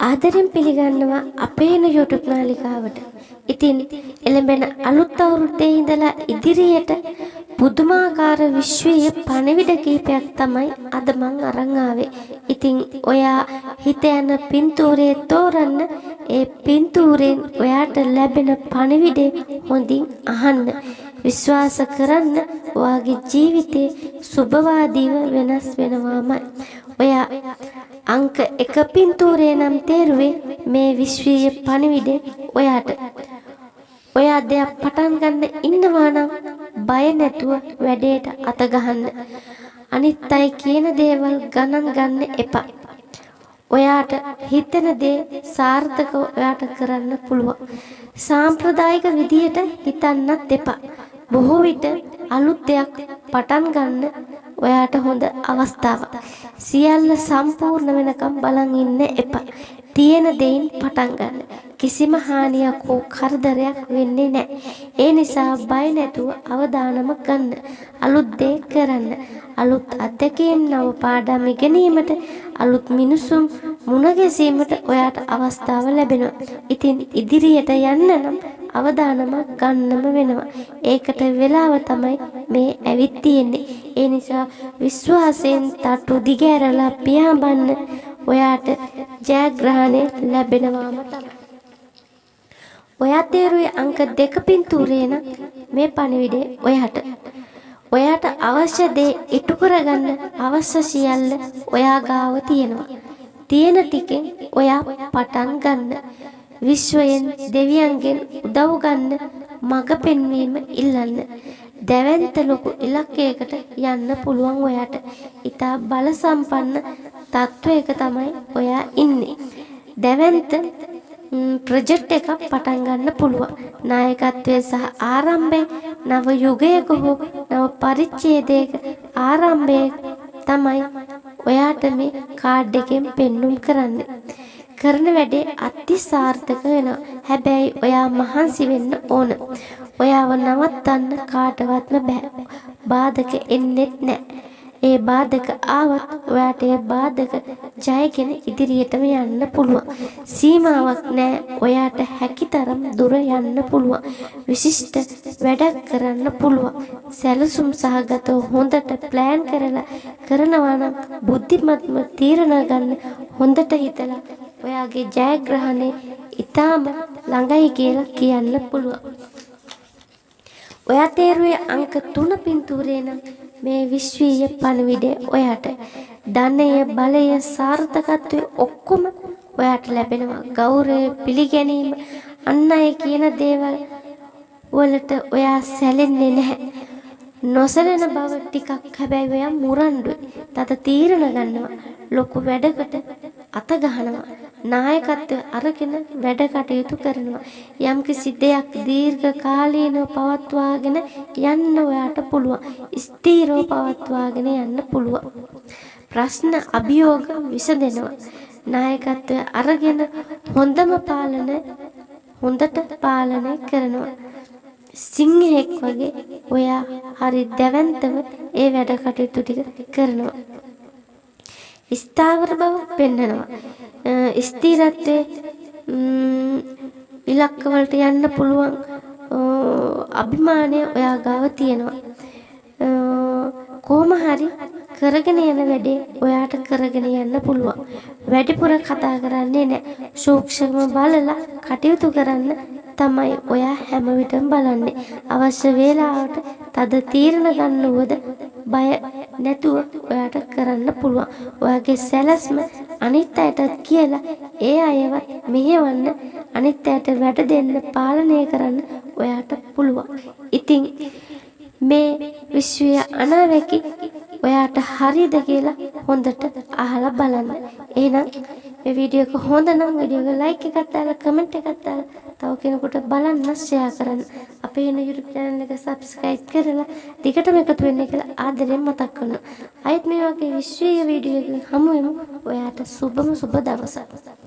ආදරෙන් පිළිගන්නවා අපේන YouTube නාලිකාවට. ඉතින් එළඹෙන අලුත් අවුරුද්දේ ඉඳලා ඉදිරියට පුදුමාකාර විශ්වීය පණිවිඩ කීපයක් තමයි අද මං අරන් ආවේ. ඉතින් ඔයා හිත යන පින්තූරේ තෝරන්න, ඒ පින්තූරෙන් ඔයාට ලැබෙන පණිවිඩේ හොඳින් අහන්න. විශ්වාස කරන්න, ඔයාගේ ජීවිතේ සුබවාදීව වෙනස් වෙනවාමයි. ඔයා අංක 1 පින්තූරේ නම් තේරුවේ මේ විශ්වීය පණිවිඩේ ඔයාට. ඔයා දෙයක් පටන් ගන්න ඉන්නවා නම් බය නැතුව වැඩේට අත ගහන්න. අනිත් අය කියන දේවල් ගණන් ගන්න එපා. ඔයාට හිතෙන දේ සාර්ථකව ඔයාට කරන්න පුළුවන්. සාම්ප්‍රදායික විදියට හිතන්නත් එපා. බොහෝ විට අලුත් දෙයක් පටන් ගන්න ඔයාට හොඳ අවස්ථාවක්. සියල්ල සම්පූර්ණ වෙනකම් බලන් ඉන්න එපා. තියෙන දෙයින් පටන් ගන්න. කිසිම හානියක් හෝ කරදරයක් වෙන්නේ නැහැ. ඒ නිසා බය නැතුව අවදානම ගන්න. අලුත් දේ කරන්න. අලුත් අත්දැකීම්, නව පාඩම් ඉගෙනීමට, අලුත් මිනිසුන් මුණ ගැසීමට ඔයාට අවස්ථාව ලැබෙනවා. ඉතින් ඉදිරියට යන්න නම් අවදානමක් ගන්නම වෙනවා. ඒකට වෙලාව තමයි මේ ඇවිත් තියෙන්නේ. ඒ නිසා විශ්වාසයෙන් තටු දිගෑරලා පියාඹන්න. ඔයාට ජයග්‍රහණය ලැබෙනවාම තමයි. ඔයා තේරුවේ අංක 2 පින්තූරේ නම් මේ පණිවිඩේ ඔයාට අවශ්‍ය දේ ඉටු කරගන්න අවශ්‍ය සියල්ල ඔයා ගාව තියෙනවා. තියෙන ටිකෙන් ඔයා පටන් ගන්න. විශ්වයෙන් දෙවියන්ගෙන් උදව් ගන්න, මඟ පෙන්වීම ඉල්ලන්න. දැවැන්ත ලොකු ඉලක්කයකට යන්න පුළුවන් ඔයාට. ඉතා බල සම්පන්න තත්වයක තමයි ඔයා ඉන්නේ. දැවැන්ත ප්‍රොජෙක්ට් එකක් පටන් ගන්න පුළුවන්. නායකත්වයේ සහ ආරම්භයේ නව යුගයක හෝ නව පරිච්ඡේදයක ආරම්භය තමයි ඔයාට මේ කාඩ් එකෙන් පෙන්눔 කරන්නේ. කරන වැඩේ අති සාර්ථක වෙනවා. හැබැයි ඔයා මහන්සි වෙන්න ඕන. ඔයාව නවත්තන්න කාටවත්ම බෑ. බාධක එන්නෙත් නැහැ. ඒ බාධක ආවත් ඔයාට ඒ බාධක ජයගෙන ඉදිරියටම යන්න පුළුවන්. සීමාවක් නැහැ. ඔයාට හැකිතරම් දුර යන්න පුළුවන්. විශිෂ්ට වැඩක් කරන්න පුළුවන්. සැලසුම් සහගතව හොඳට ප්ලෑන් කරලා කරනවා නම් බුද්ධිමත්ව තීරණ ගන්න. හොඳට හිතලා ඔයාගේ ජයග්‍රහණය ඊටම ළඟයි කියලා කියන්න පුළුවන්. ඔයා තේරුවේ අංක 3 පින්තූරේ නම් මේ විශ්වීය පණිවිඩය ඔයාට. ධනය, බලය, සාර්ථකත්වය ඔක්කොම ඔයාට ලැබෙනවා. ගෞරවය, පිළිගැනීම, අන් අය කියන දේවල් වලට ඔයා සැලෙන්නේ නැහැ. නොසැලෙන බව ටිකක් හැබැයි ඔයා මුරණ්ඩුයි. තද තීරණ ගන්නවා. ලොකු වැඩකට අත ගහනවා. නායකත්වය අරගෙන වැඩ කටයුතු කරනවා. යම්කිසි දෙයක් දීර්ඝ කාලීනව පවත්වාගෙන යන්න ඔයාට පුළුවන්. ස්ථීරව පවත්වාගෙන යන්න පුළුවන්. ප්‍රශ්න අභියෝග විසඳෙනවා. නායකත්වය අරගෙන හොඳට පාලනය කරනවා. සිංහෙක් වගේ ඔයා හරි දැවැන්තව ඒ වැඩ කටයුතු ටික කරනවා. ස්ථාවර බව පෙන්නනවා. ස්ථිරත්වයේ ඉලක්ක වලට යන්න පුළුවන් අභිමානය ඔයා ගාව තියෙනවා. කොහොම හරි කරගෙන යන වැඩේ ඔයාට කරගෙන යන්න පුළුවන්. වැඩිපුර කතා කරන්නේ නැහැ. සූක්ෂම බලලා කටයුතු කරන්න තමයි ඔයා හැම විටම බලන්නේ. අවශ්‍ය වේලාවට තද තීරණ ගන්නවද බය නැතුව ඔයාට කරන්න පුළුවන්. ඔයාගේ සැලැස්ම අනිත් අයටත් කියලා ඒ අයවත් මෙහෙවන්න, අනිත් අයට වැඩ දෙන්න, පාලනය කරන්න ඔයාට පුළුවන්. ඉතින් මේ විශ්වීය අනාවැකි ඔයාට හරියද කියලා හොඳට අහලා බලන්න. එහෙනම් මේ වීඩියෝ එක හොඳ නම් වීඩියෝ එක ලයික් එකක් දාලා කමෙන්ට් එකක් දාලා තව කෙනෙකුට බලන්න ෂෙයා කරන්න. අපේ YouTube channel එක subscribe කරලා දිගටම එකතු වෙන්න කියලා ආදරෙන් මතක් කරනවා. අයිත් මේ වගේ විශ්වීය වීඩියෝ එකකින් හමු වෙමු. ඔයාට සුබම සුබ දවසක්.